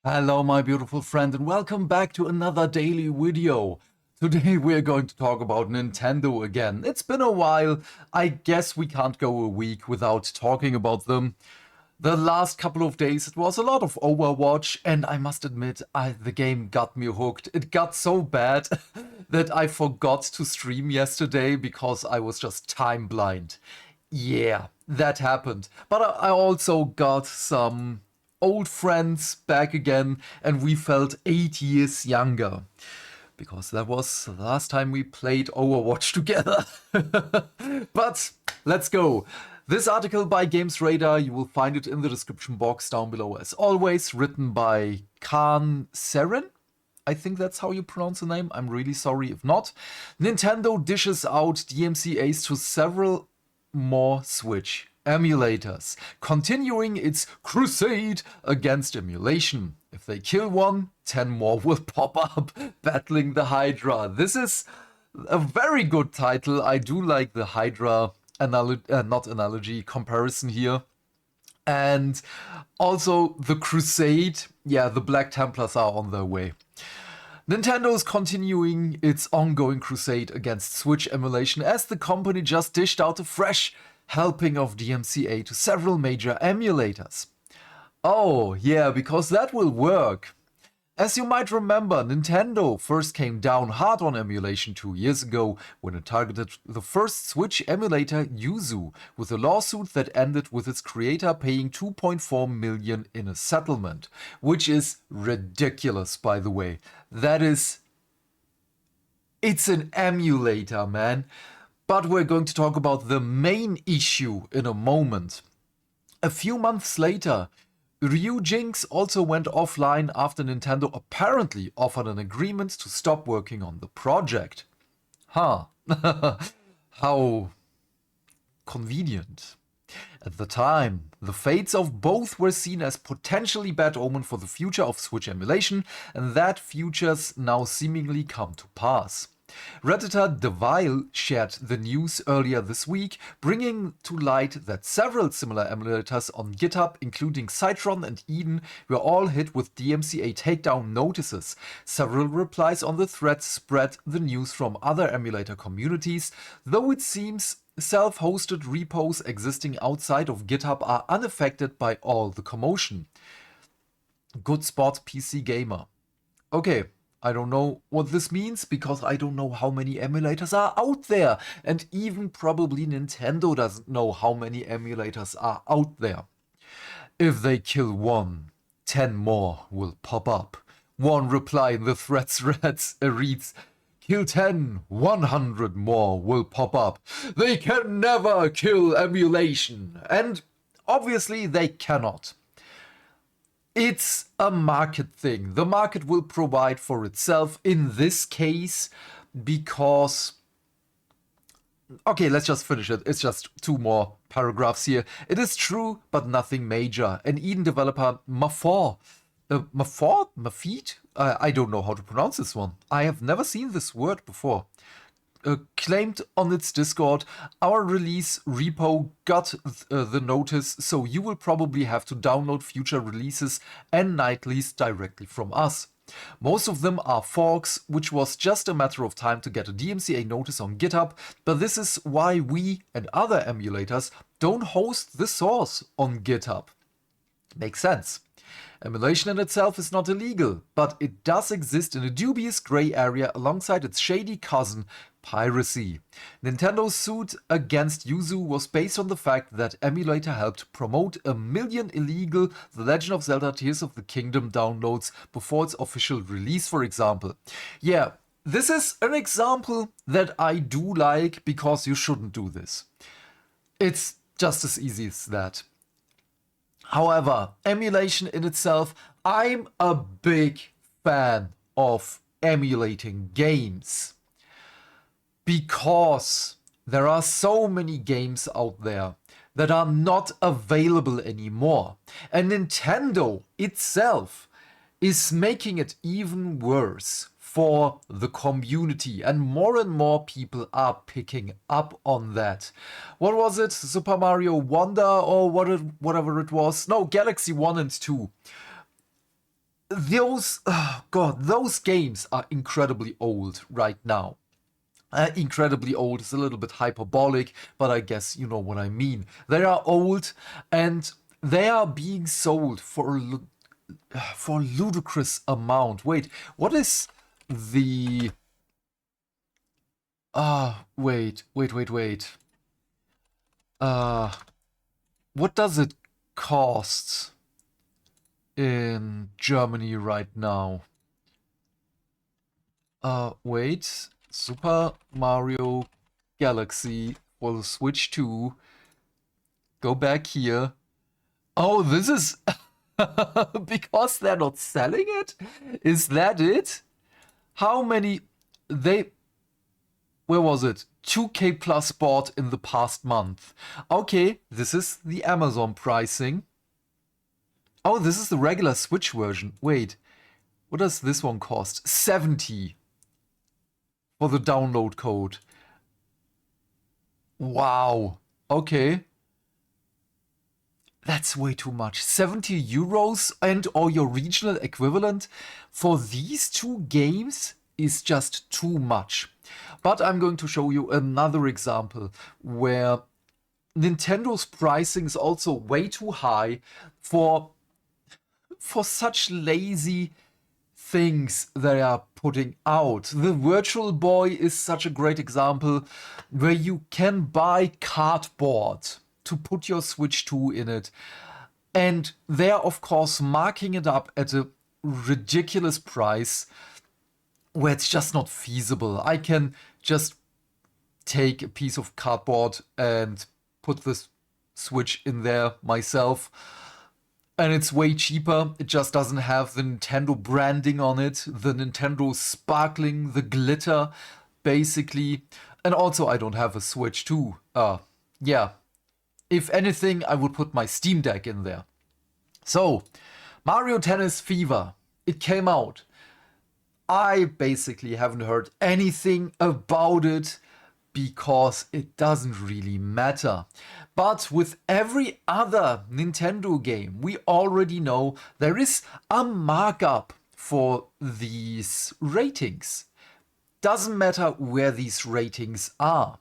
Hello, my beautiful friend, and welcome back to another daily video. Today we're going to talk about Nintendo again. It's been a while. I guess we can't go a week without talking about them. The last couple of days it was a lot of Overwatch, and I must admit, the game got me hooked. It got so bad that I forgot to stream yesterday because I was just time blind. Yeah, that happened. But I also got some old friends back again, and we felt 8 years younger. Because that was the last time we played Overwatch together. But let's go. This article by Games Radar, you will find it in the description box down below as always, written by Khan Seren. I think that's how you pronounce the name. I'm really sorry if not. Nintendo dishes out DMCAs to several more Switch emulators, continuing its crusade against emulation. If they kill one, 10 more will pop up, battling the HYDRA. This is a very good title. I do like the HYDRA comparison here. And also the crusade, yeah, the Black Templars are on their way. Nintendo is continuing its ongoing crusade against Switch emulation as the company just dished out a fresh helping of DMCA to several major emulators. Oh, yeah, because that will work. As you might remember, Nintendo first came down hard on emulation 2 years ago when it targeted the first Switch emulator, Yuzu, with a lawsuit that ended with its creator paying 2.4 million in a settlement, which is ridiculous, by the way. It's an emulator, man. But we're going to talk about the main issue in a moment. A few months later, Ryujinx also went offline after Nintendo apparently offered an agreement to stop working on the project. Huh. How convenient. At the time, the fates of both were seen as potentially bad omen for the future of Switch emulation, and that futures now seemingly come to pass. Redditor Devile shared the news earlier this week, bringing to light that several similar emulators on GitHub, including Citron and Eden, were all hit with DMCA takedown notices. Several replies on the thread spread the news from other emulator communities, though it seems self-hosted repos existing outside of GitHub are unaffected by all the commotion. Good spot, PC Gamer. Okay, I don't know what this means because I don't know how many emulators are out there. And even probably Nintendo doesn't know how many emulators are out there. If they kill one, 10 more will pop up. One reply in the threads reads, kill 10, 100 more will pop up. They can never kill emulation. And obviously they cannot. It's a market thing. The market will provide for itself in this case because... Okay, let's just finish it. It's just 2 more paragraphs here. It is true, but nothing major. An Eden developer, Mafeed? I don't know how to pronounce this one. I have never seen this word before. Claimed on its Discord, our release repo got the notice, so you will probably have to download future releases and nightlies directly from us. Most of them are forks, which was just a matter of time to get a DMCA notice on GitHub, but this is why we and other emulators don't host the source on GitHub. Makes sense. Emulation in itself is not illegal, but it does exist in a dubious grey area alongside its shady cousin, piracy. Nintendo's suit against Yuzu was based on the fact that emulator helped promote 1 million illegal The Legend of Zelda Tears of the Kingdom downloads before its official release, for example. Yeah, this is an example that I do like because you shouldn't do this. It's just as easy as that. However, emulation in itself, I'm a big fan of emulating games. Because there are so many games out there that are not available anymore. And Nintendo itself is making it even worse for the community, and more people are picking up on that. What was it? Super Mario Wonder or whatever it was? No, Galaxy 1 and 2. those, oh God, those games are incredibly old right now. Incredibly old is a little bit hyperbolic, but I guess you know what I mean. They are old and they are being sold for a ludicrous amount. Wait, what is the wait. Uh what does it cost in Germany right now? Wait. Super Mario Galaxy for the Switch 2. Go back here. Oh, this is because they're not selling it? Is that it? How many they where was it? 2K plus bought in the past month. Okay, this is the Amazon pricing. Oh, this is the regular Switch version. Wait, what does this one cost? 70 for the download code. Wow. Okay. That's way too much. 70 euros and or your regional equivalent for these two games is just too much. But I'm going to show you another example where Nintendo's pricing is also way too high for such lazy things they are putting out. The Virtual Boy is such a great example where you can buy cardboard to put your Switch 2 in it. And they're, of course, marking it up at a ridiculous price where it's just not feasible. I can just take a piece of cardboard and put this Switch in there myself. And it's way cheaper. It just doesn't have the Nintendo branding on it, the Nintendo sparkling, the glitter, basically. And also, I don't have a Switch 2. Yeah. If anything, I would put my Steam Deck in there. So, Mario Tennis Fever. It came out. I basically haven't heard anything about it because it doesn't really matter. But with every other Nintendo game, we already know there is a markup for these ratings. Doesn't matter where these ratings are.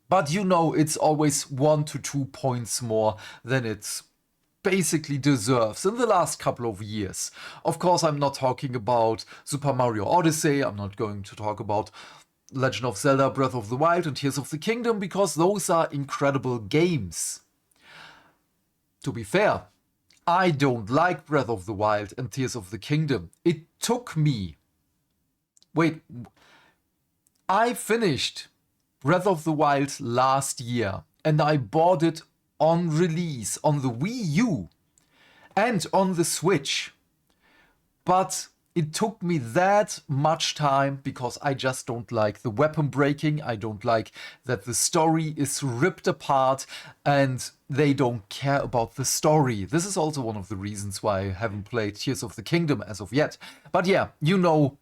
But you know it's always 1 to 2 points more than it's basically deserves in the last couple of years. Of course, I'm not talking about Super Mario Odyssey, I'm not going to talk about Legend of Zelda Breath of the Wild and Tears of the Kingdom, because those are incredible games. To be fair, I don't like Breath of the Wild and Tears of the Kingdom. It took me... Wait, I finished Breath of the Wild last year and I bought it on release on the Wii U and on the Switch. But it took me that much time because I just don't like the weapon breaking. I don't like that the story is ripped apart and they don't care about the story. This is also one of the reasons why I haven't played Tears of the Kingdom as of yet. But yeah, you know.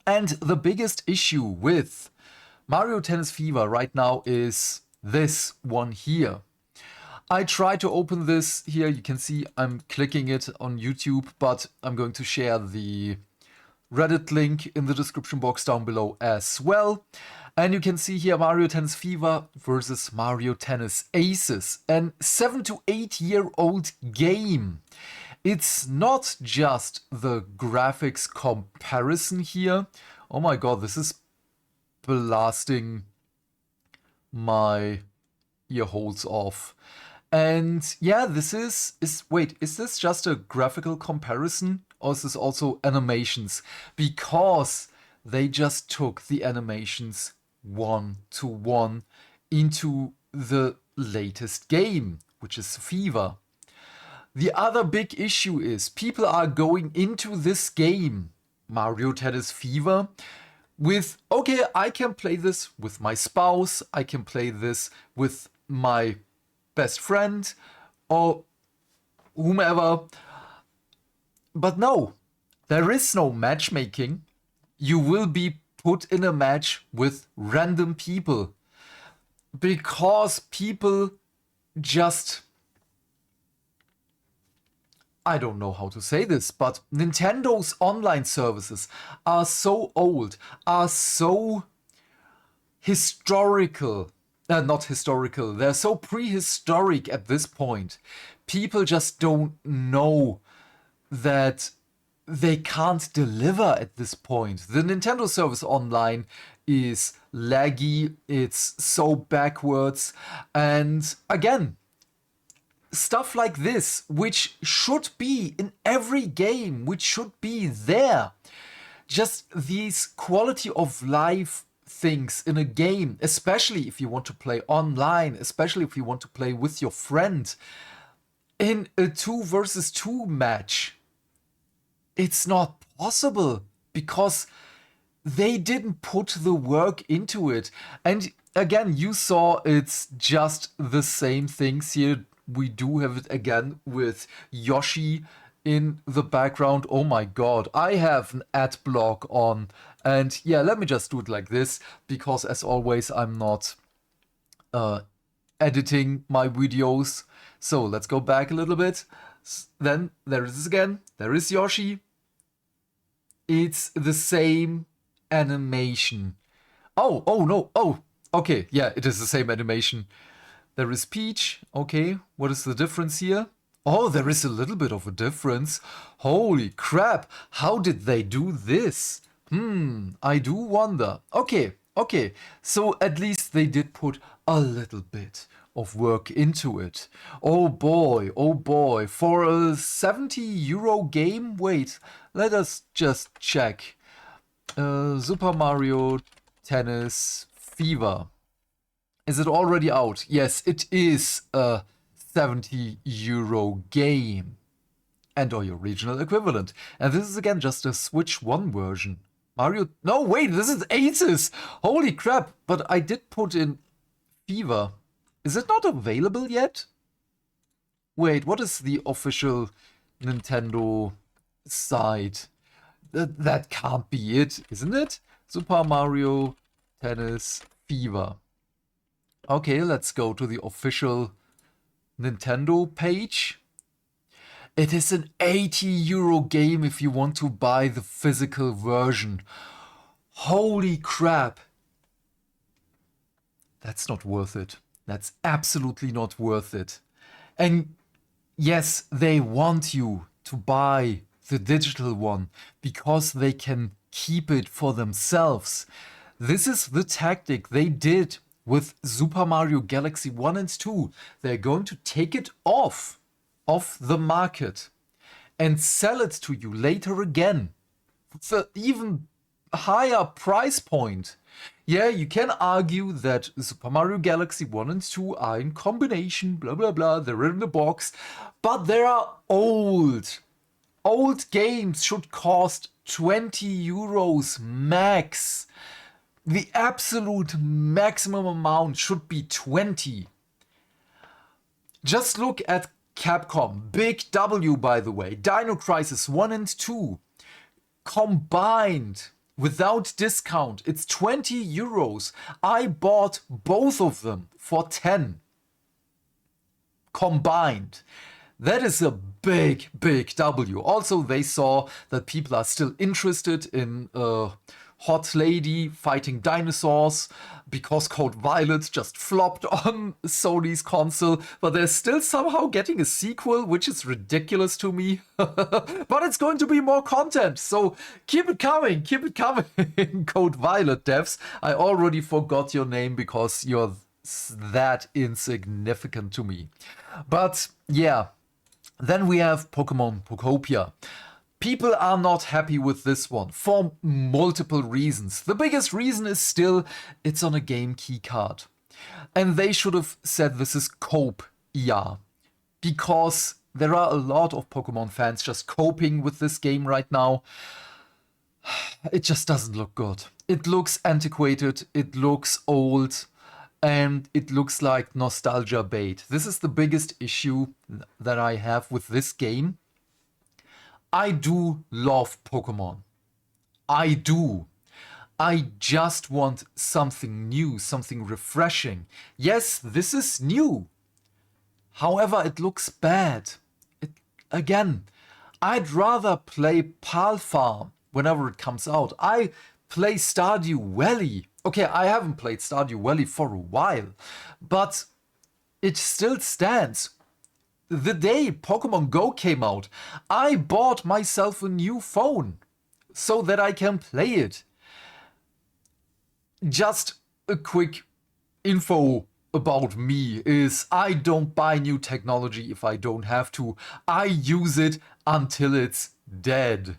And the biggest issue with Mario Tennis Fever right now is this one here. I tried to open this here. You can see I'm clicking it on YouTube, but I'm going to share the Reddit link in the description box down below as well. And you can see here Mario Tennis Fever versus Mario Tennis Aces, an 7 to 8 year old game. It's not just the graphics comparison here. Oh my god, this is blasting my ear holes off. And yeah, this is wait, is this just a graphical comparison or is this also animations? Because they just took the animations 1-to-1 into the latest game, which is Fever. The other big issue is people are going into this game, Mario Tennis Fever, with, okay, I can play this with my spouse, I can play this with my best friend or whomever. But no, there is no matchmaking. You will be put in a match with random people because people just I don't know how to say this, but Nintendo's online services are so old, are so historical. Not historical, they're so prehistoric at this point. People just don't know that they can't deliver at this point. The Nintendo service online is laggy, it's so backwards, and again, stuff like this, which should be in every game, which should be there. Just these quality of life things in a game, especially if you want to play online, especially if you want to play with your friend in a 2 versus 2 match. It's not possible because they didn't put the work into it. And again, you saw it's just the same things here. We do have it again with Yoshi in the background. Oh my god, I have an ad block on. And yeah, let me just do it like this, because as always, I'm not editing my videos. So let's go back a little bit. Then there it is again. There is Yoshi. It's the same animation. Oh no. Oh, okay. Yeah, it is the same animation. There is Peach. Okay, what is the difference here? Oh, there is a little bit of a difference. Holy crap, how did they do this? I do wonder. Okay. So at least they did put a little bit of work into it. Oh boy. For a 70 euro game? Wait, let us just check. Super Mario Tennis Fever. Is it already out? Yes, it is a 70 euro game. And or your regional equivalent. And this is again just a Switch 1 version. Mario... No, wait, this is Aces! Holy crap, but I did put in Fever. Is it not available yet? Wait, what is the official Nintendo site? That can't be it, isn't it? Super Mario Tennis Fever. Okay, let's go to the official Nintendo page. It is an 80 euro game if you want to buy the physical version. Holy crap. That's not worth it. That's absolutely not worth it. And yes, they want you to buy the digital one because they can keep it for themselves. This is the tactic they did with Super Mario Galaxy 1 and 2. They're going to take it off the market and sell it to you later again for even higher price point. Yeah, you can argue that Super Mario Galaxy 1 and 2 are in combination, blah blah blah, they're in the box, but they are old. Old games should cost 20 euros max. The absolute maximum amount should be 20. Just look at Capcom, Big W by the way, Dino Crisis 1 and 2, combined, without discount, it's 20 euros. I bought both of them for 10. Combined. That is a big W. Also, they saw that people are still interested in Hot Lady fighting dinosaurs because Code Violet just flopped on Sony's console, but they're still somehow getting a sequel, which is ridiculous to me. But it's going to be more content, so keep it coming, Code Violet devs. I already forgot your name because you're that insignificant to me. But yeah, then we have Pokemon Pokopia. People are not happy with this one for multiple reasons. The biggest reason is still it's on a game key card. And they should have said this is cope, yeah. Because there are a lot of Pokemon fans just coping with this game right now. It just doesn't look good. It looks antiquated, it looks old, and it looks like nostalgia bait. This is the biggest issue that I have with this game. I do love Pokemon. I do. I just want something new, something refreshing. Yes, this is new. However, it looks bad. again, I'd rather play Pal Farm whenever it comes out. I play Stardew Valley. Okay, I haven't played Stardew Valley for a while, but it still stands. The day Pokemon Go came out, I bought myself a new phone so that I can play it. Just a quick info about me is I don't buy new technology if I don't have to. I use it until it's dead.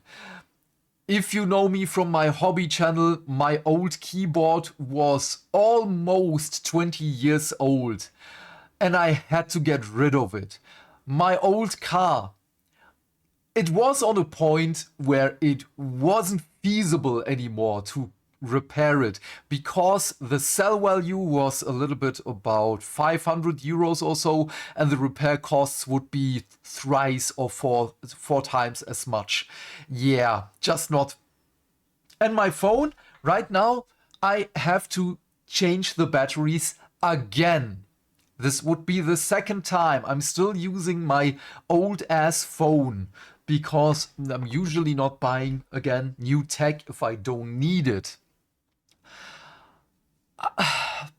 If you know me from my hobby channel, my old keyboard was almost 20 years old and I had to get rid of it. My old car, it was on a point where it wasn't feasible anymore to repair it because the sell value was a little bit about 500 euros or so, and the repair costs would be thrice or four times as much. Yeah, just not. And my phone, right now, I have to change the batteries again. This would be the second time I'm still using my old ass phone because I'm usually not buying, again, new tech if I don't need it.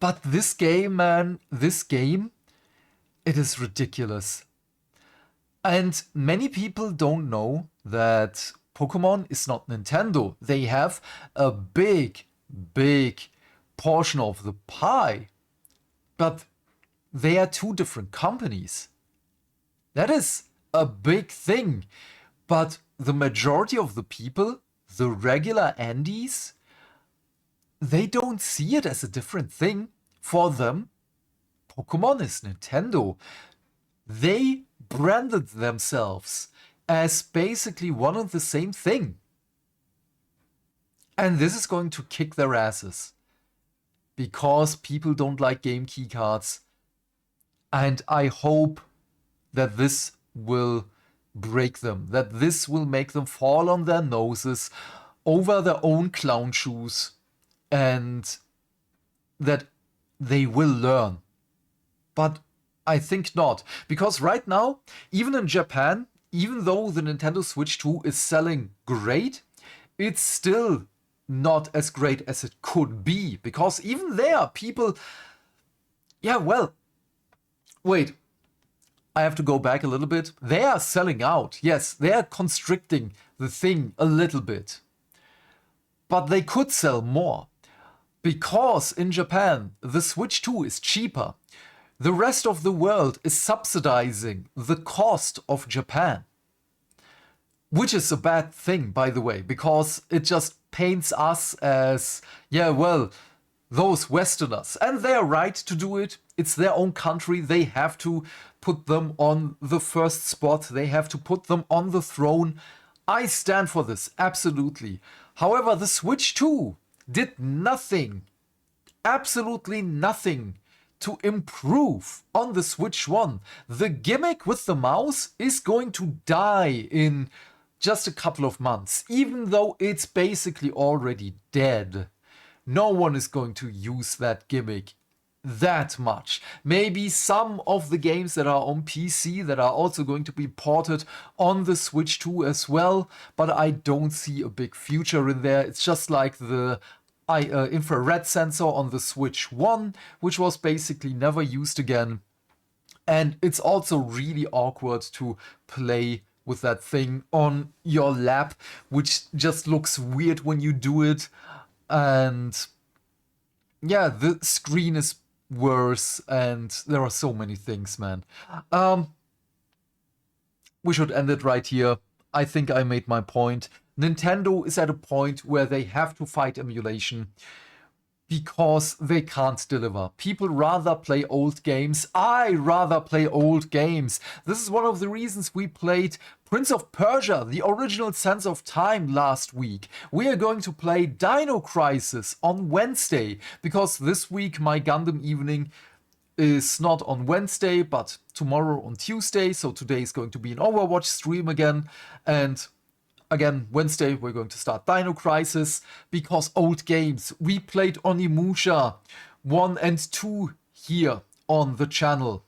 But this game, man, this game, it is ridiculous. And many people don't know that Pokemon is not Nintendo. They have a big, big portion of the pie. But they are two different companies. That is a big thing. But the majority of the people, the regular Andes, they don't see it as a different thing. For them, Pokemon is Nintendo. They branded themselves as basically one and the same thing. And this is going to kick their asses. Because people don't like game keycards. And I hope that this will break them. That this will make them fall on their noses over their own clown shoes. And that they will learn. But I think not. Because right now, even in Japan, even though the Nintendo Switch 2 is selling great, it's still not as great as it could be. Because even there, people... Yeah, well... Wait. I have to go back a little bit. They are selling out. Yes, they are constricting the thing a little bit. But they could sell more. Because in Japan, the Switch 2 is cheaper. The rest of the world is subsidizing the cost of Japan. Which is a bad thing, by the way, because it just paints us as, yeah, well, those Westerners. And they're right to do it. It's their own country. They have to put them on the first spot. They have to put them on the throne. I stand for this, absolutely. However, the Switch 2 did nothing, absolutely nothing to improve on the Switch 1. The gimmick with the mouse is going to die in just a couple of months, even though it's basically already dead. No one is going to use that gimmick that much. Maybe some of the games that are on PC that are also going to be ported on the Switch 2 as well, but I don't see a big future in there. It's just like the infrared sensor on the Switch 1, which was basically never used again. And it's also really awkward to play with that thing on your lap, which just looks weird when you do it. And yeah, the screen is worse, and there are so many things, man. We should end it right here. I think I made my point. Nintendo is at a point where they have to fight emulation because they can't deliver. People rather play old games. I rather play old games. This is one of the reasons we played Prince of Persia, the original Sands of Time last week. We are going to play Dino Crisis on Wednesday because this week my Gundam evening is not on Wednesday but tomorrow on Tuesday. So today is going to be an Overwatch stream again, and again, Wednesday, we're going to start Dino Crisis, because old games. We played Onimusha 1 and 2 here on the channel.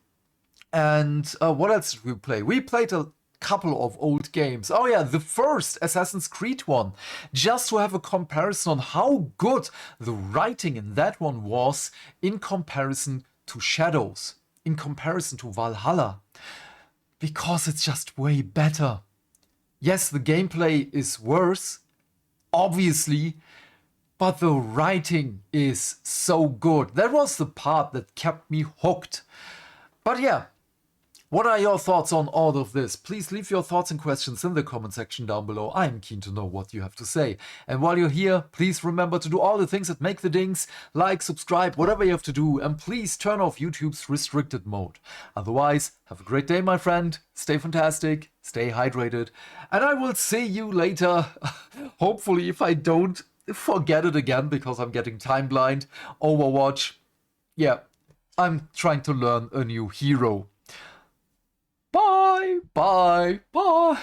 And what else did we play? We played a couple of old games. Oh yeah, the first Assassin's Creed one, just to have a comparison on how good the writing in that one was in comparison to Shadows, in comparison to Valhalla, because it's just way better. Yes, the gameplay is worse, obviously, but the writing is so good. That was the part that kept me hooked. But yeah, what are your thoughts on all of this? Please leave your thoughts and questions in the comment section down below. I'm keen to know what you have to say. And while you're here, please remember to do all the things that make the dings, like, subscribe, whatever you have to do, and please turn off YouTube's restricted mode. Otherwise, have a great day, my friend. Stay fantastic, stay hydrated, and I will see you later. Hopefully, if I don't forget it again because I'm getting time blind. Overwatch. Yeah, I'm trying to learn a new hero. Bye, bye, bye.